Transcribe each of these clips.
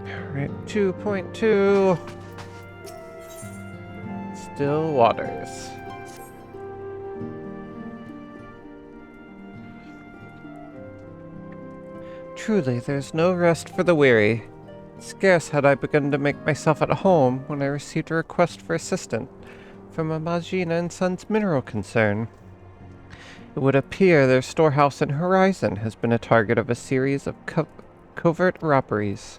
Alright, 2.2. Still waters. Truly, there's no rest for the weary. Scarce had I begun to make myself at home when I received a request for assistance from a Majina and Sons mineral concern. It would appear their storehouse in Horizon has been a target of a series of covert robberies.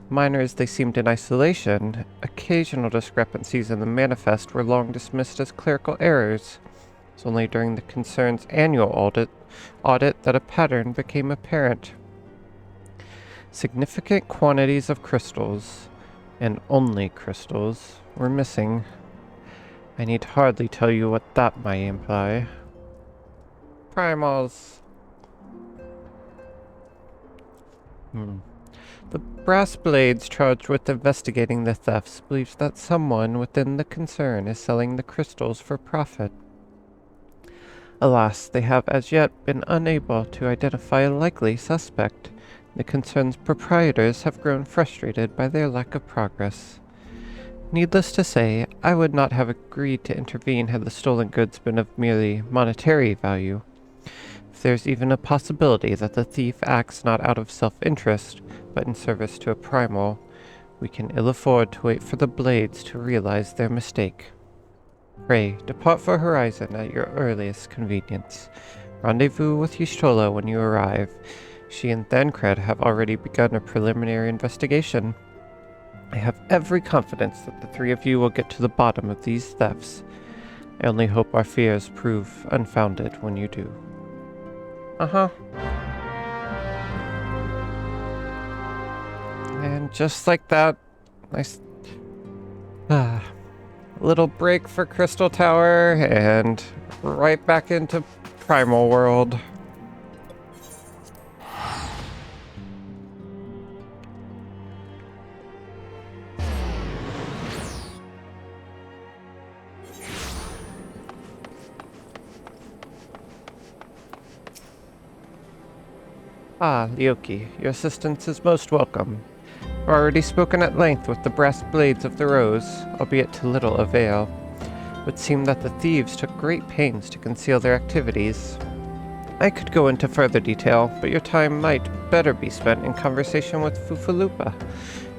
Minor as they seemed in isolation, occasional discrepancies in the manifest were long dismissed as clerical errors. It was only during the concern's annual audit that a pattern became apparent. Significant quantities of crystals, and only crystals, were missing. I need hardly tell you what that might imply. Primals. The brass blades charged with investigating the thefts believes that someone within the concern is selling the crystals for profit. Alas, they have as yet been unable to identify a likely suspect. The concern's proprietors have grown frustrated by their lack of progress. Needless to say, I would not have agreed to intervene had the stolen goods been of merely monetary value. If there's even a possibility that the thief acts not out of self-interest, but in service to a primal, we can ill afford to wait for the blades to realize their mistake. Pray, depart for Horizon at your earliest convenience. Rendezvous with Y'shtola when you arrive. She and Thancred have already begun a preliminary investigation. I have every confidence that the three of you will get to the bottom of these thefts. I only hope our fears prove unfounded when you do. And just like that, nice little break for Crystal Tower, and right back into Primal World. Lyoki, your assistance is most welcome. I've already spoken at length with the brass blades of the Rose, albeit to little avail. It would seem that the thieves took great pains to conceal their activities. I could go into further detail, but your time might better be spent in conversation with Fufalupa.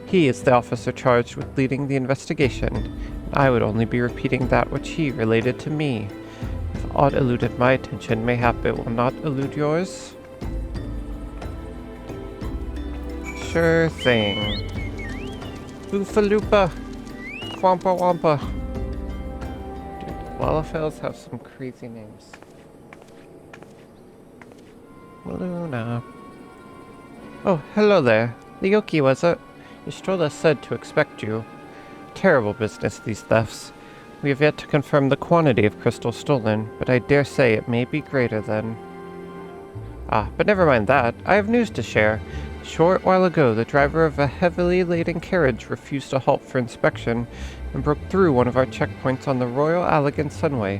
He is the officer charged with leading the investigation, and I would only be repeating that which he related to me. If aught eluded my attention, mayhap it will not elude yours? Sure thing. Fufalupa. Wampa Wampa. Dude, Wallafels have some crazy names. Luna. Oh, hello there. Lyoki, was it? Y'shtola said to expect you. Terrible business, these thefts. We have yet to confirm the quantity of crystals stolen, but I dare say it may be greater than... but never mind that. I have news to share. A short while ago, the driver of a heavily laden carriage refused to halt for inspection and broke through one of our checkpoints on the Royal Allegan Sunway.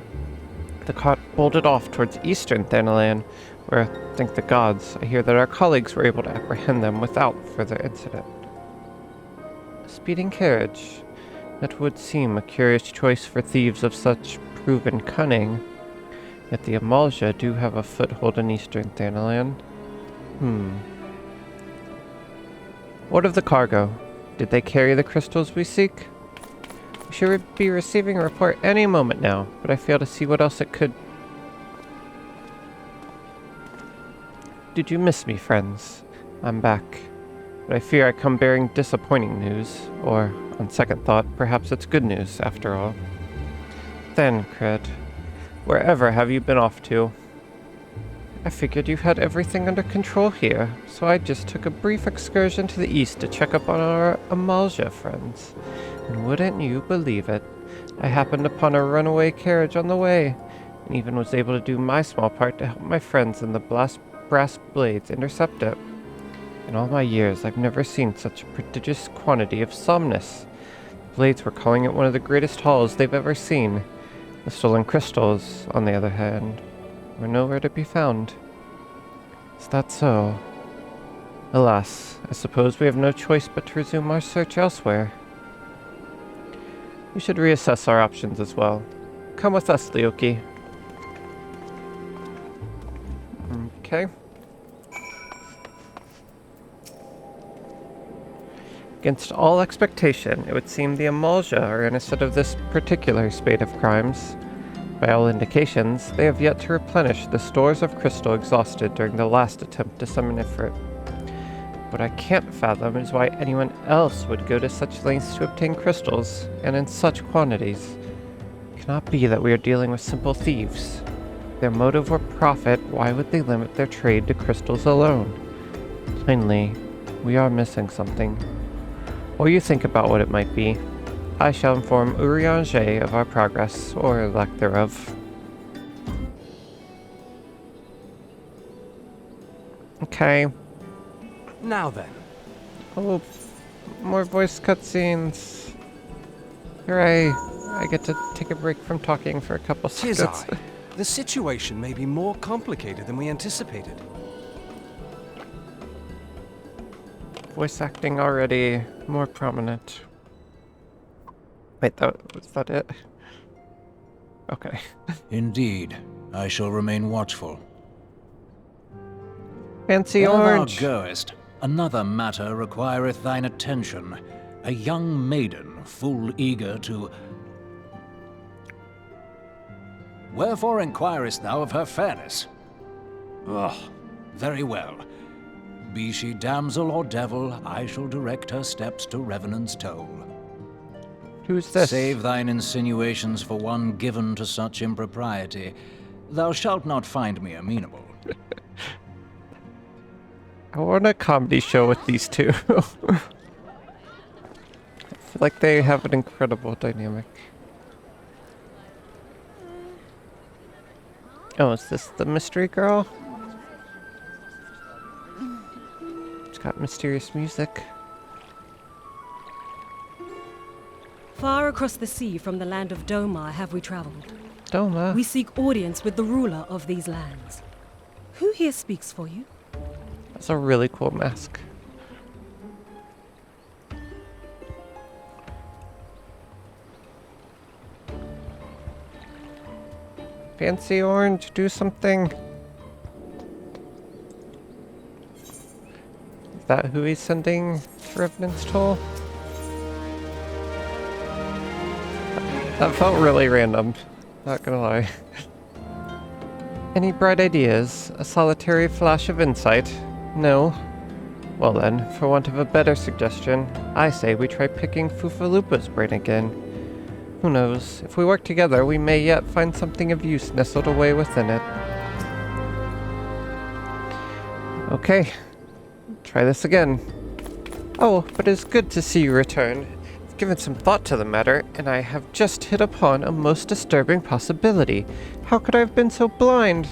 The cart bolted off towards eastern Thanalan, where, thank the gods, I hear that our colleagues were able to apprehend them without further incident. A speeding carriage. That would seem a curious choice for thieves of such proven cunning. Yet the Amalja do have a foothold in eastern Thanalan. What of the cargo? Did they carry the crystals we seek? We should be receiving a report any moment now, but I fail to see what else it could... Did you miss me, friends? I'm back. But I fear I come bearing disappointing news, or, on second thought, perhaps it's good news, after all. Thancred, wherever have you been off to? I figured you had everything under control here, so I just took a brief excursion to the east to check up on our Amalja friends. And wouldn't you believe it, I happened upon a runaway carriage on the way, and even was able to do my small part to help my friends in the brass blades intercept it. In all my years, I've never seen such a prodigious quantity of somnus. The blades were calling it one of the greatest hauls they've ever seen. The stolen crystals, on the other hand, were nowhere to be found. Is that so? Alas, I suppose we have no choice but to resume our search elsewhere. We should reassess our options as well. Come with us, Leoki. Okay. Against all expectation, it would seem the Amalja are innocent of this particular spate of crimes. By all indications, they have yet to replenish the stores of crystal exhausted during the last attempt to summon Ifrit. What I can't fathom is why anyone else would go to such lengths to obtain crystals, and in such quantities. It cannot be that we are dealing with simple thieves. Their motive were profit, why would they limit their trade to crystals alone? Plainly, we are missing something. While you think about what it might be, I shall inform Urianger of our progress, or lack thereof. Okay. Now then. Oh, more voice cutscenes. Hooray. I get to take a break from talking for a couple seconds. Tis I. The situation may be more complicated than we anticipated. Voice acting already more prominent. Wait, was that it? Okay. Indeed. I shall remain watchful. Fancy Where orange. thou goest, another matter requireth thine attention. A young maiden, full eager to... Wherefore inquirest thou of her fairness? Oh, very well. Be she damsel or devil, I shall direct her steps to Revenant's Toll. Who's this? Save thine insinuations for one given to such impropriety. Thou shalt not find me amenable. I want a comedy show with these two. I feel like they have an incredible dynamic. Oh, is this the mystery girl? It's got mysterious music. Far across the sea from the land of Doma have we traveled. Doma? We seek audience with the ruler of these lands. Who here speaks for you? That's a really cool mask. Fancy orange, do something. Is that who he's sending to Revenant's Toll? That felt really random, not gonna lie. Any bright ideas? A solitary flash of insight? No? Well then, for want of a better suggestion, I say we try picking Fufalupa's brain again. Who knows, if we work together we may yet find something of use nestled away within it. Okay, try this again. Oh, but it's good to see you return. I've given some thought to the matter, and I have just hit upon a most disturbing possibility. How could I have been so blind?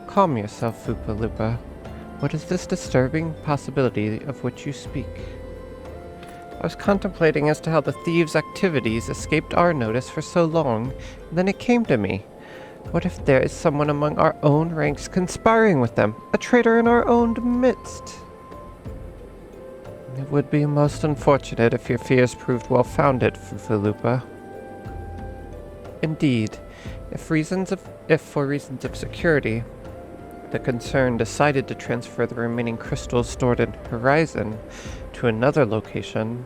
Calm yourself, Fupalupa. What is this disturbing possibility of which you speak? I was contemplating as to how the thieves' activities escaped our notice for so long, and then it came to me. What if there is someone among our own ranks conspiring with them, a traitor in our own midst? It would be most unfortunate if your fears proved well-founded, Fufalupa. Indeed, if for reasons of security, the concern decided to transfer the remaining crystals stored in Horizon to another location,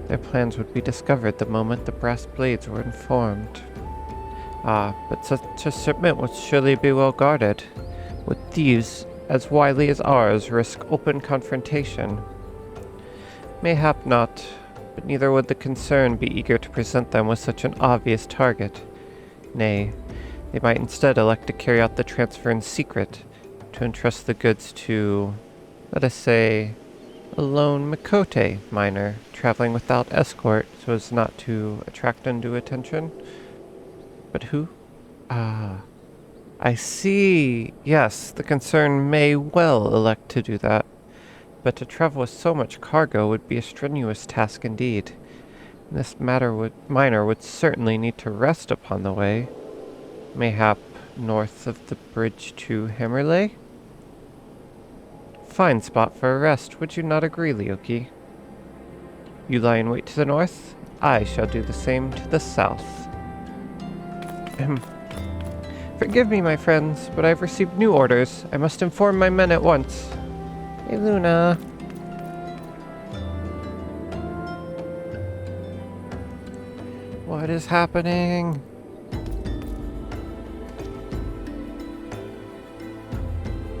their plans would be discovered the moment the brass blades were informed. Ah, but such a shipment would surely be well guarded. Would thieves as wily as ours risk open confrontation? Mayhap not, but neither would the concern be eager to present them with such an obvious target. Nay, they might instead elect to carry out the transfer in secret, to entrust the goods to, let us say, a lone Mikote miner traveling without escort so as not to attract undue attention. But who? Ah, I see. Yes, the concern may well elect to do that. But to travel with so much cargo would be a strenuous task indeed. And this miner would certainly need to rest upon the way. Mayhap north of the bridge to Hammerley? fine spot for a rest, would you not agree, Lyoki? You lie in wait to the north, I shall do the same to the south. Forgive me, my friends, but I've received new orders. I must inform my men at once. Hey, Luna. What is happening?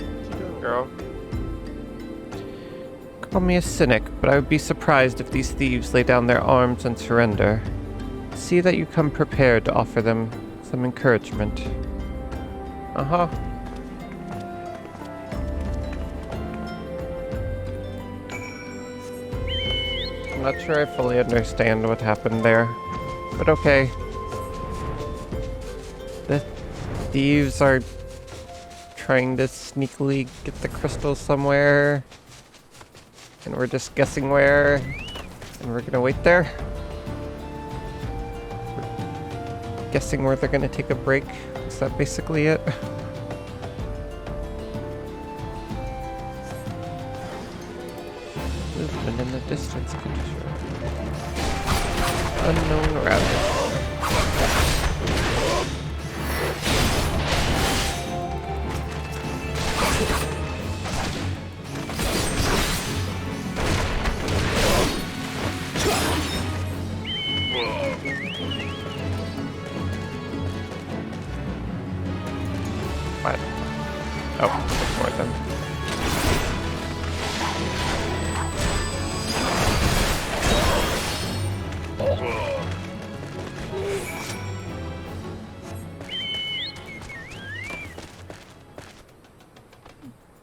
What you doing, girl? Call me a cynic, but I would be surprised if these thieves lay down their arms and surrender. See that you come prepared to offer them some encouragement. Uh-huh. I'm not sure I fully understand what happened there, but okay. The thieves are trying to sneakily get the crystals somewhere, and we're just guessing where, and we're gonna wait there. We're guessing where they're gonna take a break. Is that basically it? Movement in the distance control. Unknown route. What? Oh, there's more of them.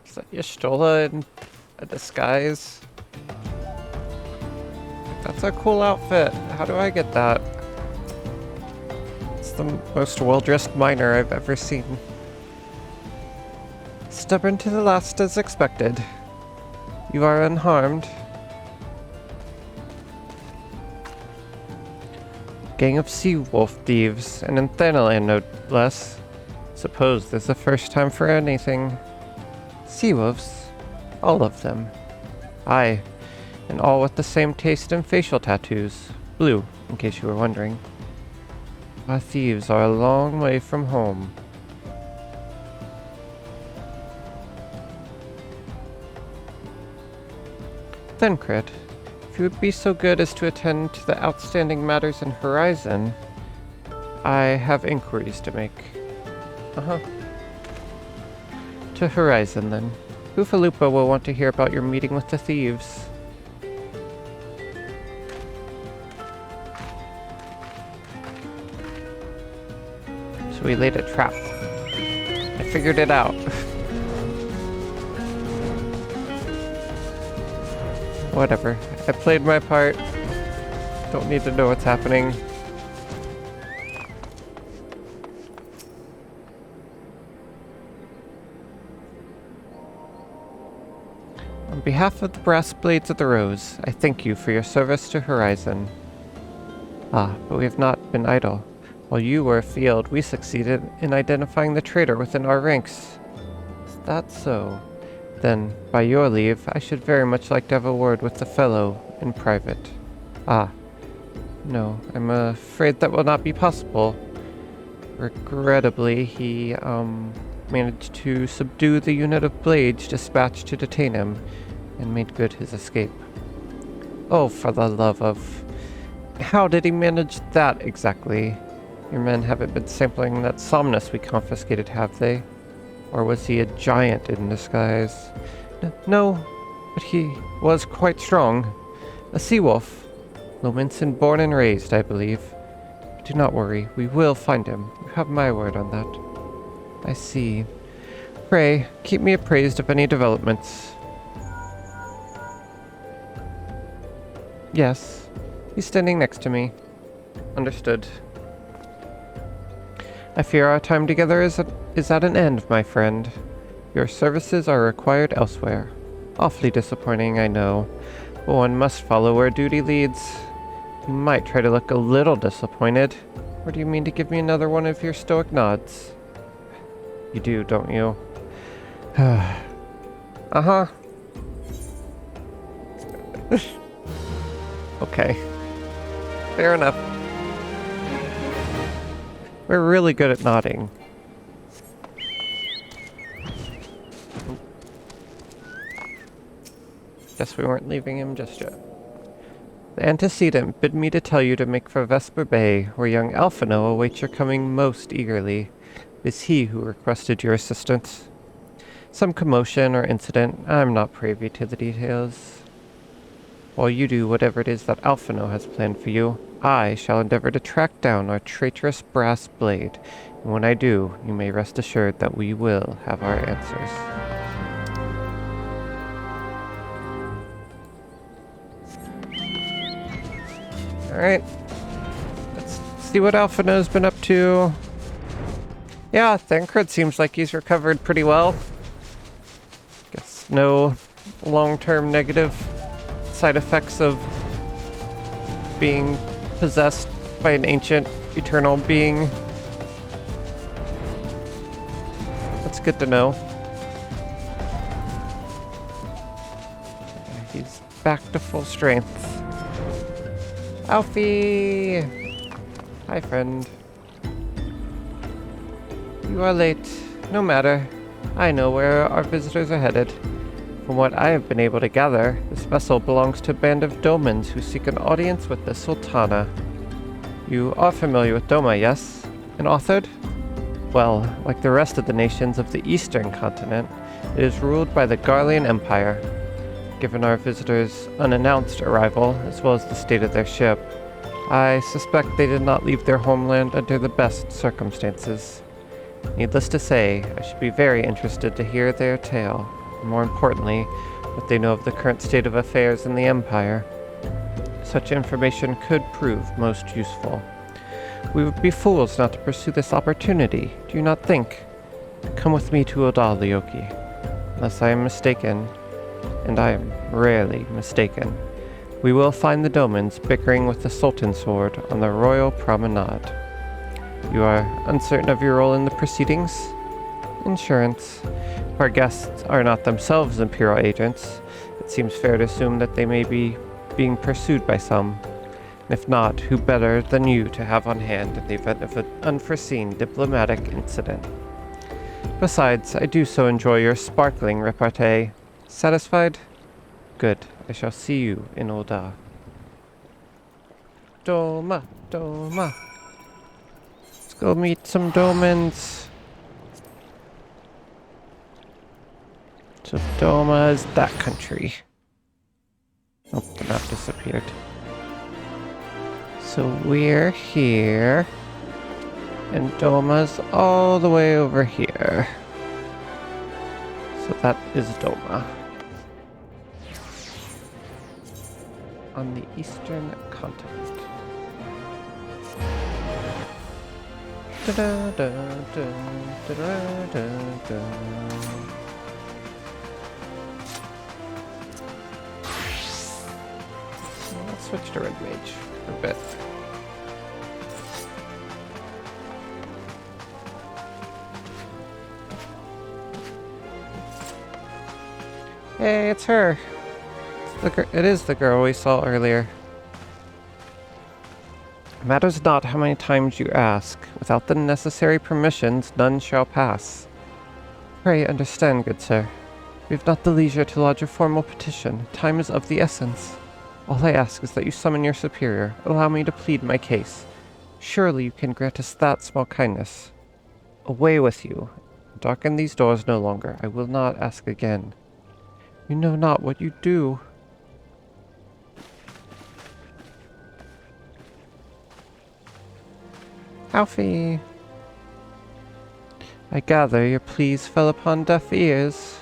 Is that Y'shtola in a disguise? That's a cool outfit. How do I get that? It's the most well-dressed miner I've ever seen. Stubborn to the last as expected. You are unharmed. Gang of sea wolf thieves, and in Thanalan no less. Suppose this is the first time for anything. Sea wolves? All of them. Aye, and all with the same taste and facial tattoos. Blue, in case you were wondering. Our thieves are a long way from home. Then, Crit, if you would be so good as to attend to the outstanding matters in Horizon, I have inquiries to make. Uh-huh. To Horizon, then. Hoofaloopa will want to hear about your meeting with the thieves. So we laid a trap. I figured it out. Whatever. I played my part. Don't need to know what's happening. On behalf of the Brass Blades of the Rose, I thank you for your service to Horizon. Ah, but we have not been idle. While you were afield, we succeeded in identifying the traitor within our ranks. Is that so? Then, by your leave, I should very much like to have a word with the fellow in private. Ah. No, I'm afraid that will not be possible. Regrettably, he, managed to subdue the unit of blades dispatched to detain him, and made good his escape. Oh, for the love of... How did he manage that, exactly? Your men haven't been sampling that somnus we confiscated, have they? Or was he a giant in disguise? No, but he was quite strong. A sea wolf. Lominson born and raised, I believe. Do not worry, we will find him. You have my word on that. I see. Pray, keep me appraised of any developments. Yes, he's standing next to me. Understood. I fear our time together is at an end, my friend. Your services are required elsewhere. Awfully disappointing, I know, but one must follow where duty leads. You might try to look a little disappointed. Or do you mean to give me another one of your stoic nods? You do, don't you? Uh-huh. Okay. Fair enough. We're really good at nodding. Guess we weren't leaving him just yet. The antecedent bid me to tell you to make for Vesper Bay, where young Alphino awaits your coming most eagerly. It is he who requested your assistance. Some commotion or incident, I'm not privy to the details. While you do whatever it is that Alphino has planned for you, I shall endeavor to track down our traitorous brass blade, and when I do, you may rest assured that we will have our answers. Alright. Let's see what Alphino's been up to. Yeah, Thancred seems like he's recovered pretty well. Guess no long-term negative side effects of being possessed by an ancient eternal being. That's good to know. He's back to full strength. Alfie! Hi, friend. You are late. No matter. I know where our visitors are headed. From what I have been able to gather, this vessel belongs to a band of Domans who seek an audience with the Sultana. You are familiar with Doma, yes? And authored? Well, like the rest of the nations of the eastern continent, it is ruled by the Garlean Empire. Given our visitors' unannounced arrival, as well as the state of their ship, I suspect they did not leave their homeland under the best circumstances. Needless to say, I should be very interested to hear their tale, and more importantly, what they know of the current state of affairs in the Empire. Such information could prove most useful. We would be fools not to pursue this opportunity, do you not think? Come with me to Oda, Leoki. Unless I am mistaken, and I am rarely mistaken, we will find the Domans bickering with the Sultan's sword on the Royal Promenade. You are uncertain of your role in the proceedings? Insurance. If our guests are not themselves Imperial agents, it seems fair to assume that they may be being pursued by some. And if not, who better than you to have on hand in the event of an unforeseen diplomatic incident? Besides, I do so enjoy your sparkling repartee. Satisfied? Good. I shall see you in Oda. Doma, Doma. Let's go meet some Domans. So Doma is that country. Oh, the map disappeared. So we're here. And Doma's all the way over here. So that is Doma. On the eastern continent. Let's switch to Red Mage for a bit. Hey, it's her. It is the girl we saw earlier. Matters not how many times you ask. Without the necessary permissions, none shall pass. Pray understand, good sir. We have not the leisure to lodge a formal petition. Time is of the essence. All I ask is that you summon your superior. Allow me to plead my case. Surely you can grant us that small kindness. Away with you. Darken these doors no longer. I will not ask again. You know not what you do. Alfie. I gather your pleas fell upon deaf ears.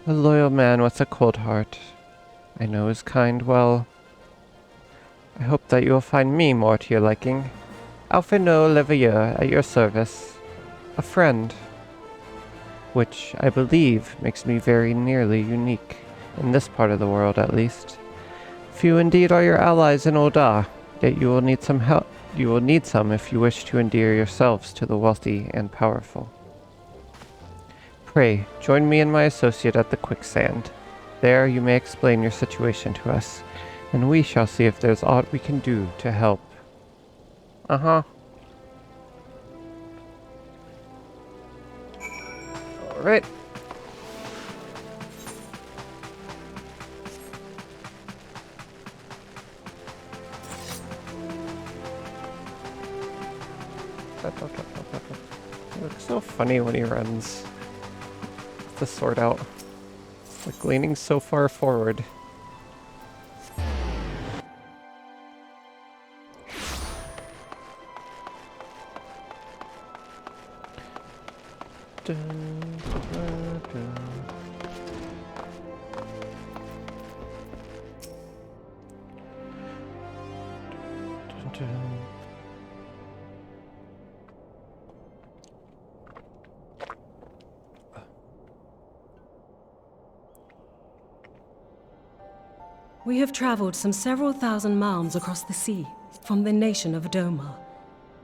A loyal man with a cold heart. I know his kind well. I hope that you will find me more to your liking. Alphino Leveilleur at your service. A friend. Which, I believe, makes me very nearly unique, in this part of the world at least. Few indeed are your allies in Oda, yet you will need some help. You will need some if you wish to endear yourselves to the wealthy and powerful. Pray, join me and my associate at the quicksand. There you may explain your situation to us, and we shall see if there's aught we can do to help. Uh-huh. Alright. He looks so funny when he runs with the sword out. Like leaning so far forward. Dun, dun, dun. Dun, dun. We have traveled some several thousand miles across the sea from the nation of Doma,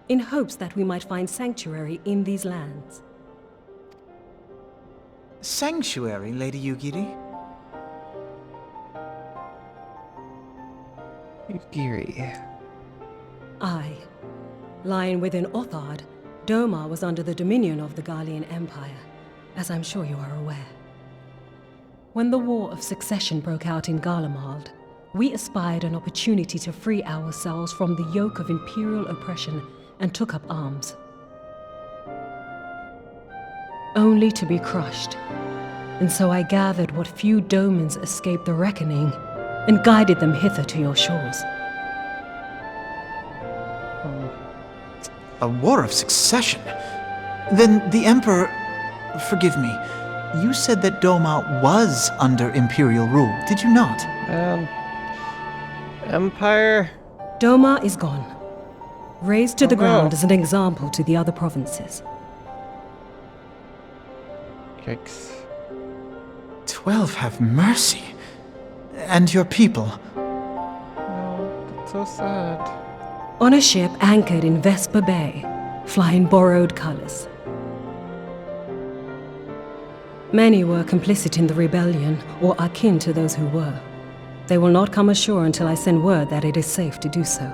in hopes that we might find sanctuary in these lands. Sanctuary, Lady Yugiri? Yugiri. Aye. Lying within Othard, Doma was under the dominion of the Garlean Empire, as I'm sure you are aware. When the War of Succession broke out in Garlemald, we espied an opportunity to free ourselves from the yoke of imperial oppression and took up arms. Only to be crushed. And so I gathered what few Domans escaped the reckoning and guided them hither to your shores. A war of succession? Then the Emperor... Forgive me. You said that Doma was under Imperial rule, did you not? Empire? Doma is gone. Razed to the Oh, ground no. as an example to the other provinces. Yikes. 12 have mercy. And your people? Oh, that's so sad. On a ship anchored in Vesper Bay, flying borrowed colors. Many were complicit in the rebellion, or akin to those who were. They will not come ashore until I send word that it is safe to do so.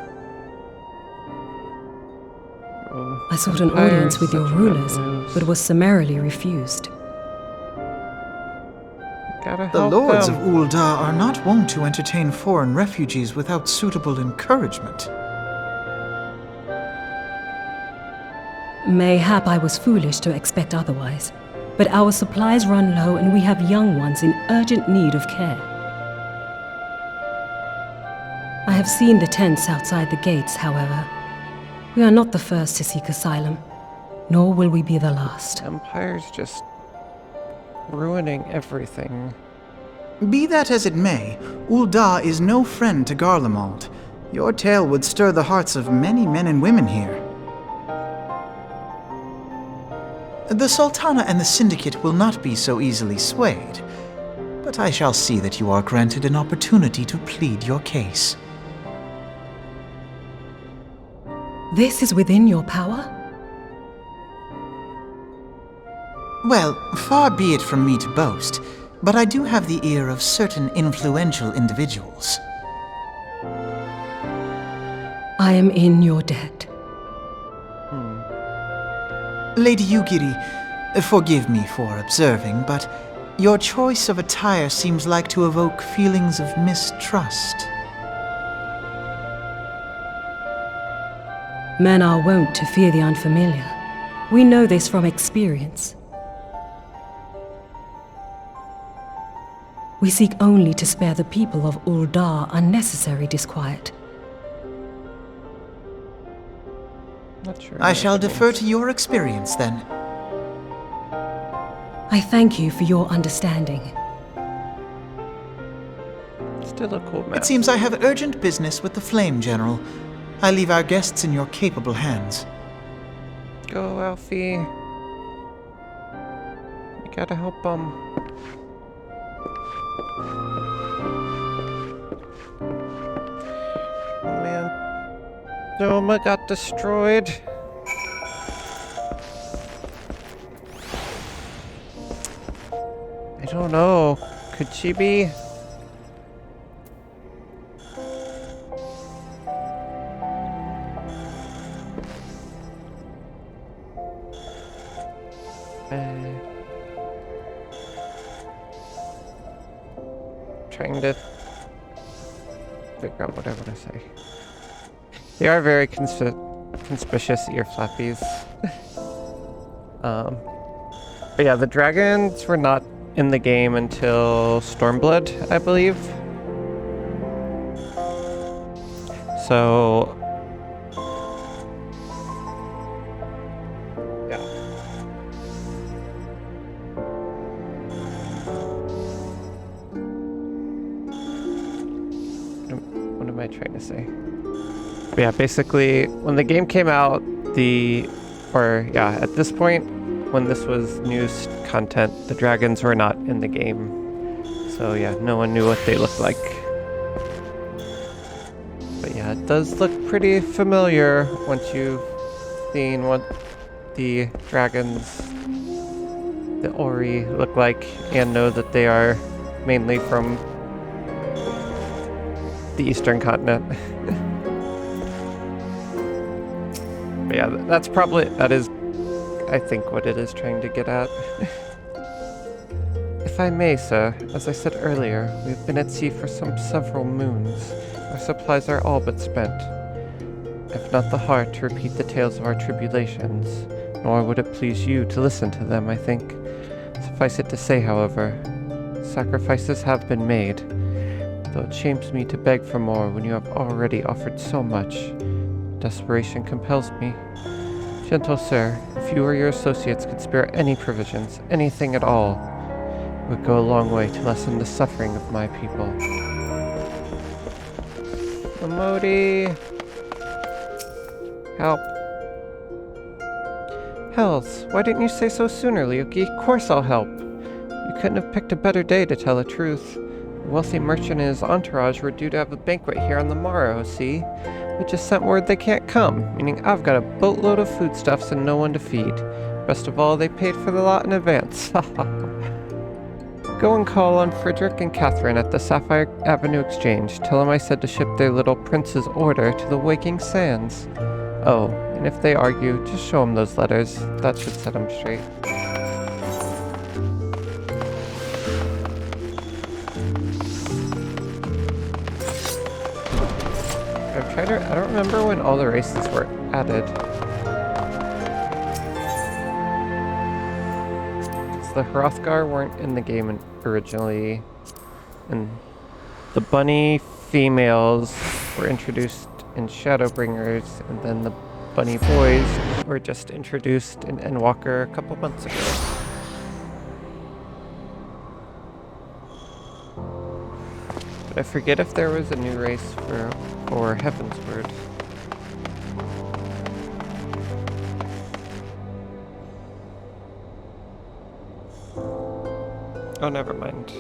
Oh, I sought an Empire, audience with your such rulers, relatives. but was summarily refused. Gotta The help lords them. of Ul'dah are not wont to entertain foreign refugees without suitable encouragement. Mayhap I was foolish to expect otherwise, but our supplies run low and we have young ones in urgent need of care. I have seen the tents outside the gates, however. We are not the first to seek asylum, nor will we be the last. Empire's just ruining everything. Be that as it may, Ul'dah is no friend to Garlemald. Your tale would stir the hearts of many men and women here. The Sultana and the Syndicate will not be so easily swayed, but I shall see that you are granted an opportunity to plead your case. This is within your power? Well, far be it from me to boast, but I do have the ear of certain influential individuals. I am in your debt. Lady Yugiri, forgive me for observing, but your choice of attire seems like to evoke feelings of mistrust. Men are wont to fear the unfamiliar. We know this from experience. We seek only to spare the people of Ul'dah unnecessary disquiet. Not sure. I shall what that defer means. to your experience then. I thank you for your understanding. Still a cool map. It seems I have urgent business with the Flame General. I leave our guests in your capable hands. Go, Alfie. You gotta help them. Oh man. Doma got destroyed. I don't know. could she be? Trying to figure out what I want to say. They are very conspicuous ear flappies. But yeah, the dragons were not in the game until Stormblood, I believe. So yeah. What am I trying to say? But yeah, basically, when the game came out, at this point, when this was news content, the dragons were not in the game. So yeah, no one knew what they looked like. But yeah, it does look pretty familiar once you've seen what the dragons, the Ori, look like, and know that they are mainly from the Eastern continent. But yeah, that is, I think, what it is trying to get at. If I may, sir, as I said earlier, we have been at sea for several moons. Our supplies are all but spent. I have not the heart to repeat the tales of our tribulations, nor would it please you to listen to them, I think. Suffice it to say, however, sacrifices have been made, though it shames me to beg for more when you have already offered so much. Desperation compels me. Gentle sir, if you or your associates could spare any provisions, anything at all, it would go a long way to lessen the suffering of my people. Momodi! Help. Hells, why didn't you say so sooner, Ryuki? Of course I'll help. You couldn't have picked a better day to tell the truth. A wealthy merchant and his entourage were due to have a banquet here on the morrow, see? We just sent word they can't come, meaning I've got a boatload of foodstuffs and no one to feed. Best of all, they paid for the lot in advance. Go and call on Frederick and Catherine at the Sapphire Avenue Exchange. Tell them I said to ship their little prince's order to the Waking Sands. Oh, and if they argue, just show them those letters. That should set them straight. I don't remember when all the races were added. Because the Hrothgar weren't in the game originally. And the bunny females were introduced in Shadowbringers, and then the bunny boys were just introduced in Endwalker a couple months ago. But I forget if there was a new race for Heavensward. Oh, never mind.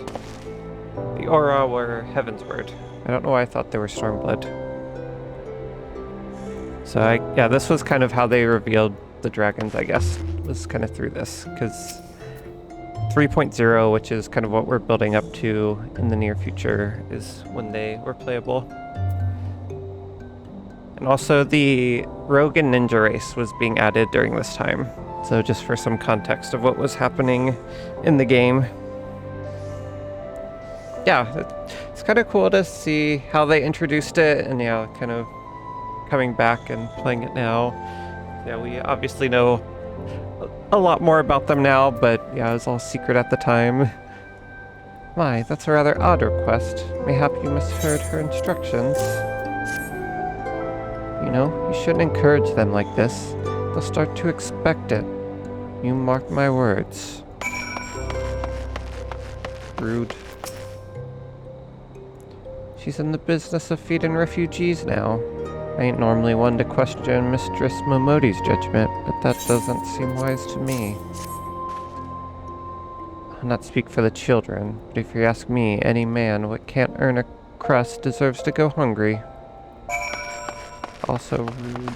The Aura were Heavensward. I don't know why I thought they were Stormblood. So yeah, this was kind of how they revealed the dragons, I guess, was kind of through this, because 3.0, which is kind of what we're building up to in the near future, is when they were playable. And also the Rogue and Ninja race was being added during this time. So just for some context of what was happening in the game. Yeah, it's kind of cool to see how they introduced it, and yeah, kind of coming back and playing it now. Yeah, we obviously know a lot more about them now, but yeah, it was all secret at the time. My, that's a rather odd request. Mayhap you misheard her instructions. You know, you shouldn't encourage them like this. They'll start to expect it. You mark my words. Rude. She's in the business of feeding refugees now. I ain't normally one to question Mistress Momodi's judgment, but that doesn't seem wise to me. I'll not speak for the children, but if you ask me, any man what can't earn a crust deserves to go hungry. Also rude.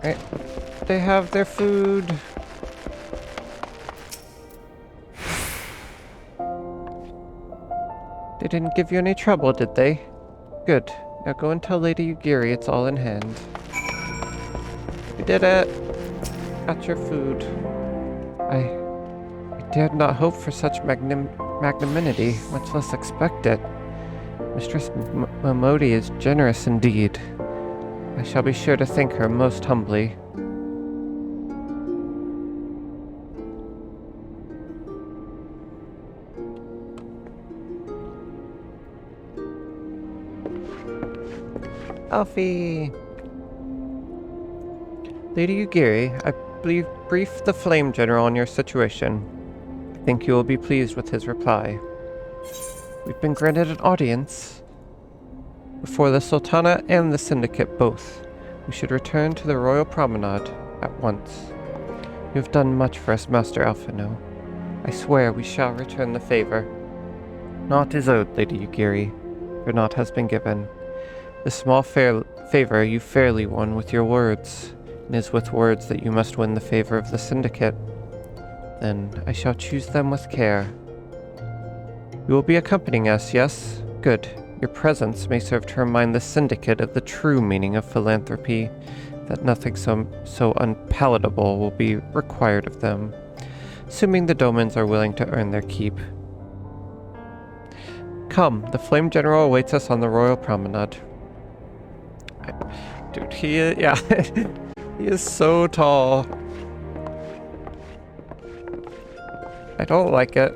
Right. They have their food. They didn't give you any trouble, did they? Good. Now go and tell Lady Yugiri it's all in hand. You did it! Got your food. I dared not hope for such magnanimity, much less expect it. Mistress Momodi is generous indeed. I shall be sure to thank her most humbly. Alfie! Lady Yugiri, I briefed the Flame General on your situation. I think you will be pleased with his reply. We've been granted an audience before the Sultana and the Syndicate both. We should return to the Royal Promenade at once. You have done much for us, Master Alphino. I swear we shall return the favor. Naught is owed, Lady Yugiri, for naught has been given. The small favor you fairly won with your words. It is with words that you must win the favor of the Syndicate. Then I shall choose them with care. You will be accompanying us, yes? Good. Your presence may serve to remind the Syndicate of the true meaning of philanthropy, that nothing so unpalatable will be required of them, assuming the Domans are willing to earn their keep. Come, the Flame General awaits us on the Royal Promenade. Dude, he is so tall. I don't like it.